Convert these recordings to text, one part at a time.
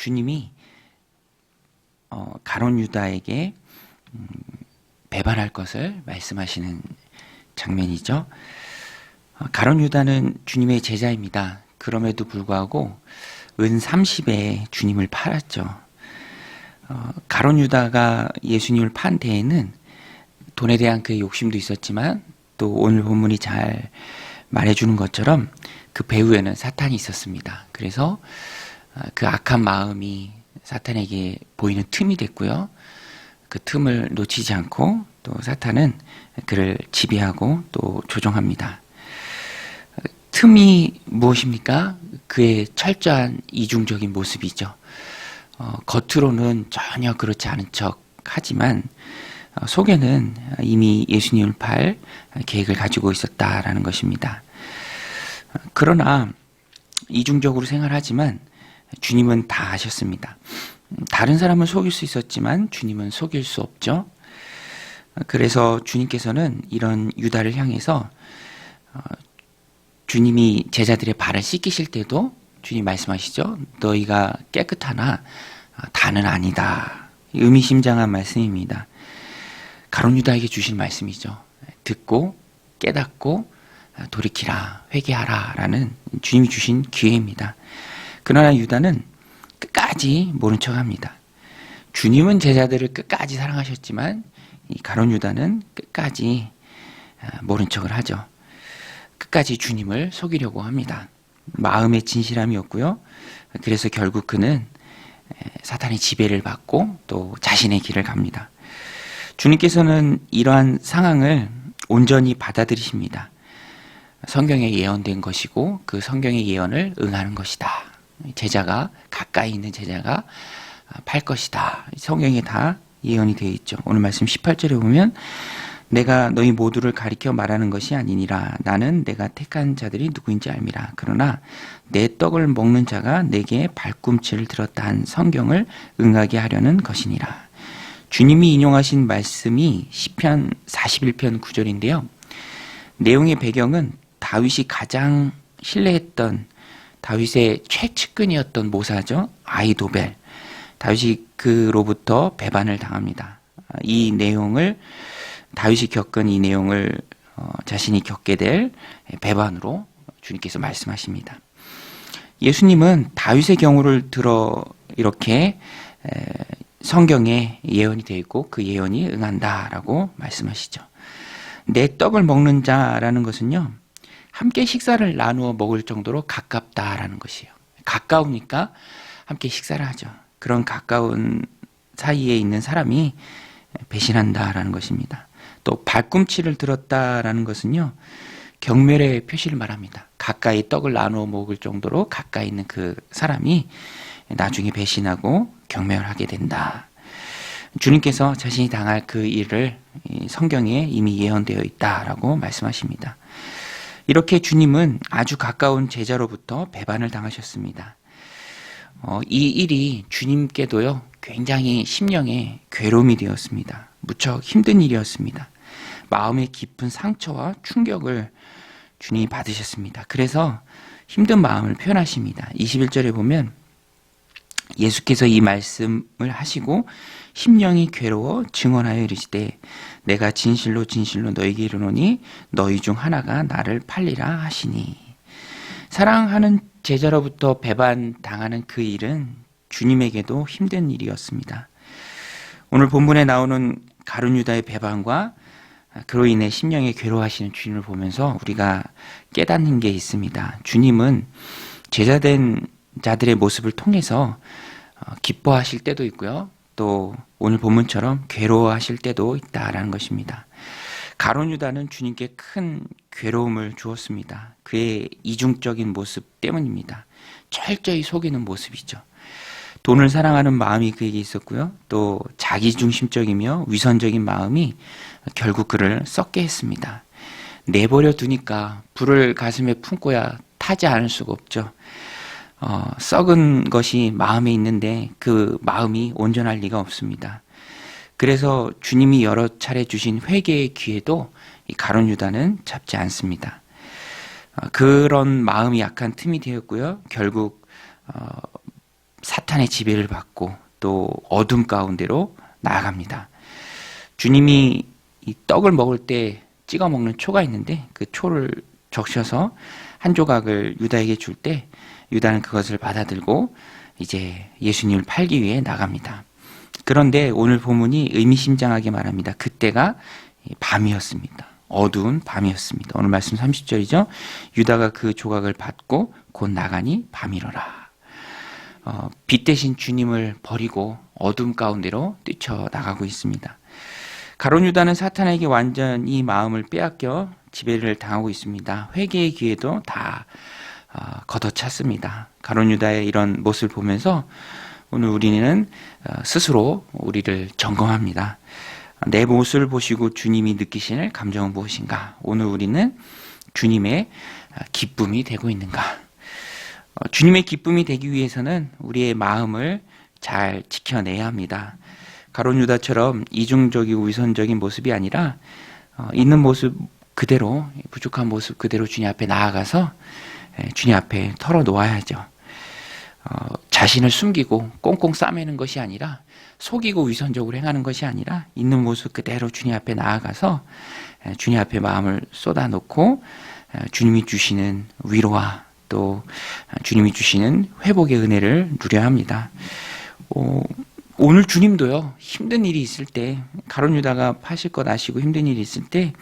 주님이 가룟 유다에게 배반할 것을 말씀하시는 장면이죠. 가룟 유다는 주님의 제자입니다. 그럼에도 불구하고 은 30에 주님을 팔았죠. 가룟 유다가 예수님을 판 데에는 돈에 대한 그 욕심도 있었지만 또 오늘 본문이 잘 말해주는 것처럼 그 배후에는 사탄이 있었습니다. 그래서 그 악한 마음이 사탄에게 보이는 틈이 됐고요. 그 틈을 놓치지 않고 또 사탄은 그를 지배하고 또 조종합니다. 틈이 무엇입니까? 그의 철저한 이중적인 모습이죠. 겉으로는 전혀 그렇지 않은 척 하지만 속에는 이미 예수님을 팔 계획을 가지고 있었다라는 것입니다. 그러나 이중적으로 생활하지만 주님은 다 아셨습니다. 다른 사람은 속일 수 있었지만 주님은 속일 수 없죠. 그래서 주님께서는 이런 유다를 향해서 주님이 제자들의 발을 씻기실 때도 주님 말씀하시죠. 너희가 깨끗하나 다는 아니다. 의미심장한 말씀입니다. 가룟 유다에게 주신 말씀이죠. 듣고 깨닫고 돌이키라, 회개하라 라는 주님이 주신 기회입니다. 그러나 유다는 끝까지 모른 척합니다. 주님은 제자들을 끝까지 사랑하셨지만 이 가룟 유다는 끝까지 모른 척을 하죠. 끝까지 주님을 속이려고 합니다. 마음의 진실함이었고요. 그래서 결국 그는 사탄의 지배를 받고 또 자신의 길을 갑니다. 주님께서는 이러한 상황을 온전히 받아들이십니다. 성경에 예언된 것이고 그 성경의 예언을 응하는 것이다. 제자가 가까이 있는 제자가 팔 것이다. 성경에 다 예언이 되어 있죠. 오늘 말씀 18절에 보면 내가 너희 모두를 가리켜 말하는 것이 아니니라. 나는 내가 택한 자들이 누구인지 알미라. 그러나 내 떡을 먹는 자가 내게 발꿈치를 들었다 한 성경을 응하게 하려는 것이니라. 주님이 인용하신 말씀이 시편 41편 9절인데요. 내용의 배경은 다윗이 가장 신뢰했던 다윗의 최측근이었던 모사죠. 아히도벨. 다윗이 그로부터 배반을 당합니다. 이 내용을 다윗이 겪은 이 내용을 자신이 겪게 될 배반으로 주님께서 말씀하십니다. 예수님은 다윗의 경우를 들어 이렇게 성경에 예언이 되어 있고 그 예언이 응한다라고 말씀하시죠. 내 떡을 먹는 자라는 것은요, 함께 식사를 나누어 먹을 정도로 가깝다라는 것이에요. 가까우니까 함께 식사를 하죠. 그런 가까운 사이에 있는 사람이 배신한다라는 것입니다. 또 발꿈치를 들었다라는 것은요, 경멸의 표시를 말합니다. 가까이 떡을 나누어 먹을 정도로 가까이 있는 그 사람이 나중에 배신하고 경멸하게 된다. 주님께서 자신이 당할 그 일을 성경에 이미 예언되어 있다라고 말씀하십니다. 이렇게 주님은 아주 가까운 제자로부터 배반을 당하셨습니다. 이 일이 주님께도요, 굉장히 심령에 괴로움이 되었습니다. 무척 힘든 일이었습니다. 마음의 깊은 상처와 충격을 주님이 받으셨습니다. 그래서 힘든 마음을 표현하십니다. 21절에 보면 예수께서 이 말씀을 하시고 심령이 괴로워 증언하여 이르시되 내가 진실로 진실로 너희에게 이르노니 너희 중 하나가 나를 팔리라 하시니. 사랑하는 제자로부터 배반당하는 그 일은 주님에게도 힘든 일이었습니다. 오늘 본문에 나오는 가룟 유다의 배반과 그로 인해 심령에 괴로워하시는 주님을 보면서 우리가 깨닫는 게 있습니다. 주님은 제자된 자들의 모습을 통해서 기뻐하실 때도 있고요. 또 오늘 본문처럼 괴로워하실 때도 있다라는 것입니다. 가룟 유다는 주님께 큰 괴로움을 주었습니다. 그의 이중적인 모습 때문입니다. 철저히 속이는 모습이죠. 돈을 사랑하는 마음이 그에게 있었고요. 또 자기중심적이며 위선적인 마음이 결국 그를 썩게 했습니다. 내버려 두니까 불을 가슴에 품고야 타지 않을 수가 없죠. 썩은 것이 마음에 있는데 그 마음이 온전할 리가 없습니다. 그래서 주님이 여러 차례 주신 회개의 기회도 이 가룟 유다는 잡지 않습니다. 그런 마음이 약한 틈이 되었고요. 결국 사탄의 지배를 받고 또 어둠 가운데로 나아갑니다. 주님이 이 떡을 먹을 때 찍어 먹는 초가 있는데 그 초를 적셔서 한 조각을 유다에게 줄 때 유다는 그것을 받아들고 이제 예수님을 팔기 위해 나갑니다. 그런데 오늘 본문이 의미심장하게 말합니다. 그때가 밤이었습니다. 어두운 밤이었습니다. 오늘 말씀 30절이죠. 유다가 그 조각을 받고 곧 나가니 밤이로라. 빛 대신 주님을 버리고 어둠 가운데로 뛰쳐나가고 있습니다. 가룟 유다는 사탄에게 완전히 마음을 빼앗겨 지배를 당하고 있습니다. 회개의 기회도 다 걷어찼습니다. 가룟 유다의 이런 모습을 보면서 오늘 우리는 스스로 우리를 점검합니다. 내 모습을 보시고 주님이 느끼시는 감정은 무엇인가? 오늘 우리는 주님의 기쁨이 되고 있는가? 주님의 기쁨이 되기 위해서는 우리의 마음을 잘 지켜내야 합니다. 가룟 유다처럼 이중적이고 위선적인 모습이 아니라 있는 모습 그대로, 부족한 모습 그대로 주님 앞에 나아가서 주님 앞에 털어놓아야죠. 자신을 숨기고 꽁꽁 싸매는 것이 아니라, 속이고 위선적으로 행하는 것이 아니라 있는 모습 그대로 주님 앞에 나아가서 주님 앞에 마음을 쏟아놓고 주님이 주시는 위로와 또 주님이 주시는 회복의 은혜를 누려야 합니다. 오늘 주님도요, 힘든 일이 있을 때, 가룟 유다가 파실 것 아시고 힘든 일이 있을 때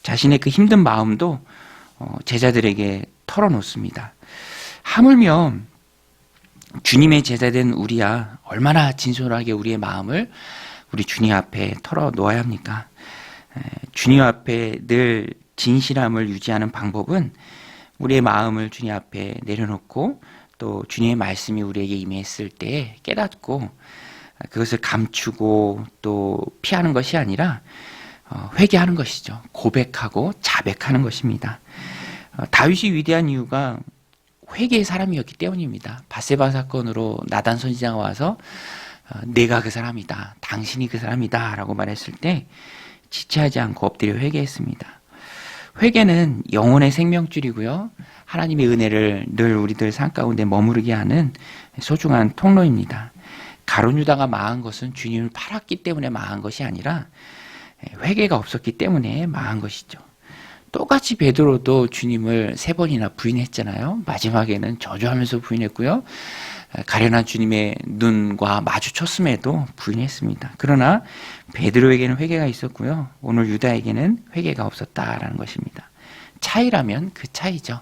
자신의 그 힘든 마음도 제자들에게 털어놓습니다. 하물며 주님의 제자된 우리야 얼마나 진솔하게 우리의 마음을 우리 주님 앞에 털어놓아야 합니까? 주님 앞에 늘 진실함을 유지하는 방법은 우리의 마음을 주님 앞에 내려놓고 또 주님의 말씀이 우리에게 임했을 때 깨닫고 그것을 감추고 또 피하는 것이 아니라 회개하는 것이죠. 고백하고 자백하는 것입니다. 다윗이 위대한 이유가 회개의 사람이었기 때문입니다. 밧세바 사건으로 나단 선지자가 와서 내가 그 사람이다, 당신이 그 사람이다 라고 말했을 때 지체하지 않고 엎드려 회개했습니다. 회개는 영혼의 생명줄이고요, 하나님의 은혜를 늘 우리들 삶 가운데 머무르게 하는 소중한 통로입니다. 가룟 유다가 망한 것은 주님을 팔았기 때문에 망한 것이 아니라 회개가 없었기 때문에 망한 것이죠. 똑같이 베드로도 주님을 3번이나 부인했잖아요. 마지막에는 저주하면서 부인했고요, 가련한 주님의 눈과 마주쳤음에도 부인했습니다. 그러나 베드로에게는 회개가 있었고요, 오늘 유다에게는 회개가 없었다라는 것입니다. 차이라면 그 차이죠.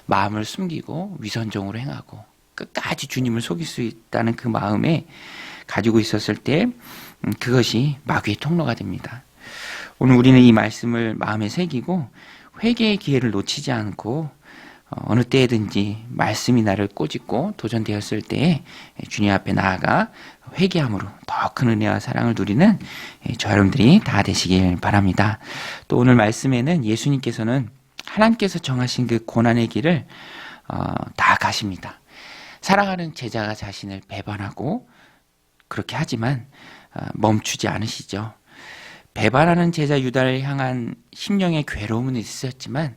마음을 숨기고 위선적으로 행하고 끝까지 주님을 속일 수 있다는 그 마음에 가지고 있었을 때 그것이 마귀의 통로가 됩니다. 오늘 우리는 이 말씀을 마음에 새기고 회개의 기회를 놓치지 않고 어느 때든지 말씀이 나를 꼬집고 도전되었을 때에 주님 앞에 나아가 회개함으로 더 큰 은혜와 사랑을 누리는 저 여러분들이 다 되시길 바랍니다. 또 오늘 말씀에는 예수님께서는 하나님께서 정하신 그 고난의 길을 다 가십니다. 사랑하는 제자가 자신을 배반하고 그렇게 하지만 멈추지 않으시죠. 배반하는 제자 유다를 향한 심령의 괴로움은 있었지만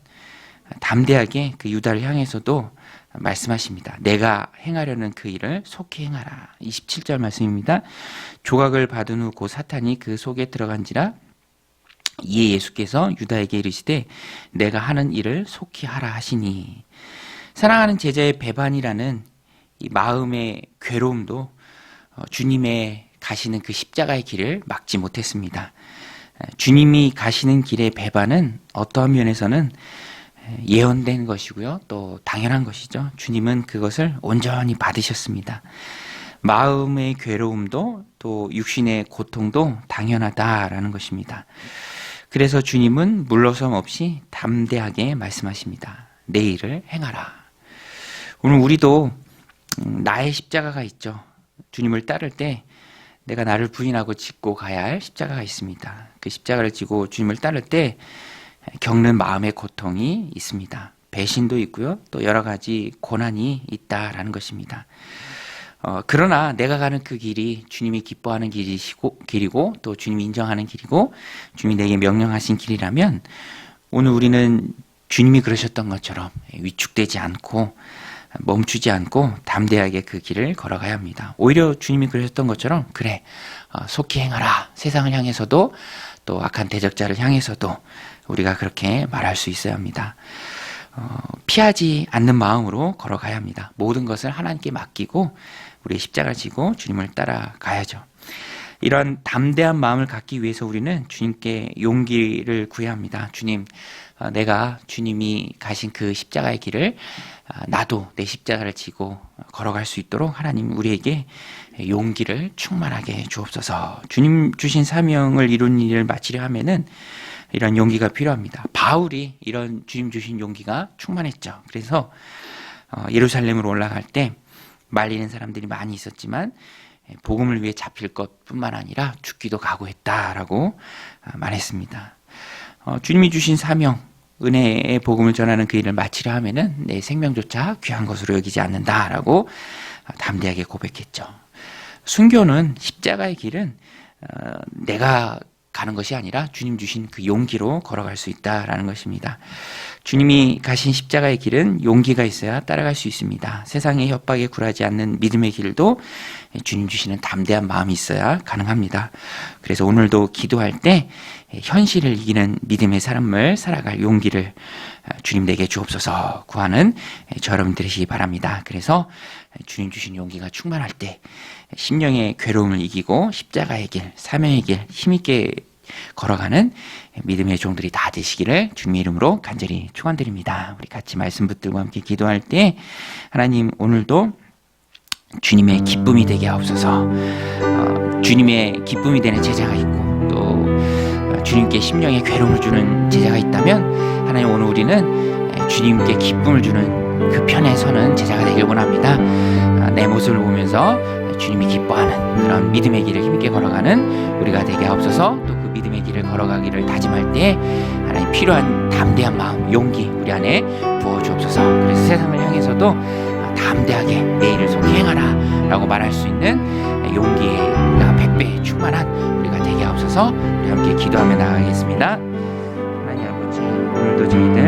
담대하게 그 유다를 향해서도 말씀하십니다. 내가 행하려는 그 일을 속히 행하라. 27절 말씀입니다. 조각을 받은 후 곧 사탄이 그 속에 들어간지라. 이에 예수께서 유다에게 이르시되 내가 하는 일을 속히 하라 하시니. 사랑하는 제자의 배반이라는 이 마음의 괴로움도 주님의 가시는 그 십자가의 길을 막지 못했습니다. 주님이 가시는 길의 배반은 어떠한 면에서는 예언된 것이고요, 또 당연한 것이죠. 주님은 그것을 온전히 받으셨습니다. 마음의 괴로움도 또 육신의 고통도 당연하다라는 것입니다. 그래서 주님은 물러섬 없이 담대하게 말씀하십니다. 내 일을 행하라. 오늘 우리도 나의 십자가가 있죠. 주님을 따를 때 내가 나를 부인하고 짓고 가야 할 십자가가 있습니다. 그 십자가를 지고 주님을 따를 때 겪는 마음의 고통이 있습니다. 배신도 있고요, 또 여러 가지 고난이 있다라는 것입니다. 그러나 내가 가는 그 길이 주님이 기뻐하는 길이고 또 주님이 인정하는 길이고 주님이 내게 명령하신 길이라면 오늘 우리는 주님이 그러셨던 것처럼 위축되지 않고 멈추지 않고 담대하게 그 길을 걸어가야 합니다. 오히려 주님이 그러셨던 것처럼 그래 속히 행하라. 세상을 향해서도 또 악한 대적자를 향해서도 우리가 그렇게 말할 수 있어야 합니다. 피하지 않는 마음으로 걸어가야 합니다. 모든 것을 하나님께 맡기고 우리의 십자가를 지고 주님을 따라가야죠. 이런 담대한 마음을 갖기 위해서 우리는 주님께 용기를 구해야 합니다. 주님, 내가 주님이 가신 그 십자가의 길을 나도 내 십자가를 지고 걸어갈 수 있도록 하나님 우리에게 용기를 충만하게 주옵소서. 주님 주신 사명을 이룬 일을 마치려 하면은 이런 용기가 필요합니다. 바울이 이런 주님 주신 용기가 충만했죠. 그래서 예루살렘으로 올라갈 때 말리는 사람들이 많이 있었지만 복음을 위해 잡힐 것뿐만 아니라 죽기도 각오했다라고 말했습니다. 주님이 주신 사명, 은혜의 복음을 전하는 그 일을 마치려 하면은 내 생명조차 귀한 것으로 여기지 않는다라고 담대하게 고백했죠. 순교는 십자가의 길은 내가 가는 것이 아니라 주님 주신 그 용기로 걸어갈 수 있다라는 것입니다. 주님이 가신 십자가의 길은 용기가 있어야 따라갈 수 있습니다. 세상의 협박에 굴하지 않는 믿음의 길도 주님 주시는 담대한 마음이 있어야 가능합니다. 그래서 오늘도 기도할 때 현실을 이기는 믿음의 삶을 살아갈 용기를 주님 내게 주옵소서 구하는 저 여러분 되시기 바랍니다. 그래서 주님 주신 용기가 충만할 때 심령의 괴로움을 이기고 십자가의 길, 사명의 길 힘있게 걸어가는 믿음의 종들이 다 되시기를 주님의 이름으로 간절히 축원드립니다. 우리 같이 말씀 붙들고 함께 기도할 때 하나님 오늘도 주님의 기쁨이 되게 하옵소서. 주님의 기쁨이 되는 제자가 있고 또 주님께 심령의 괴로움을 주는 제자가 있다면 하나님 오늘 우리는 주님께 기쁨을 주는 그 편에 서는 제자가 되길 원합니다. 내 모습을 보면서 주님이 기뻐하는 그런 믿음의 길을 힘있게 걸어가는 우리가 되게 하옵소서. 또 그 믿음의 길을 걸어가기를 다짐할 때 하나님 필요한 담대한 마음, 용기 우리 안에 부어주옵소서. 그래서 세상을 향해서도 담대하게 내 일을 속히 행하라 라고 말할 수 있는 용기가 100배 충만한 우리가 되게 하옵소서. 우리 함께 기도하며 나가겠습니다. 하나님 아버지 오늘도 저희들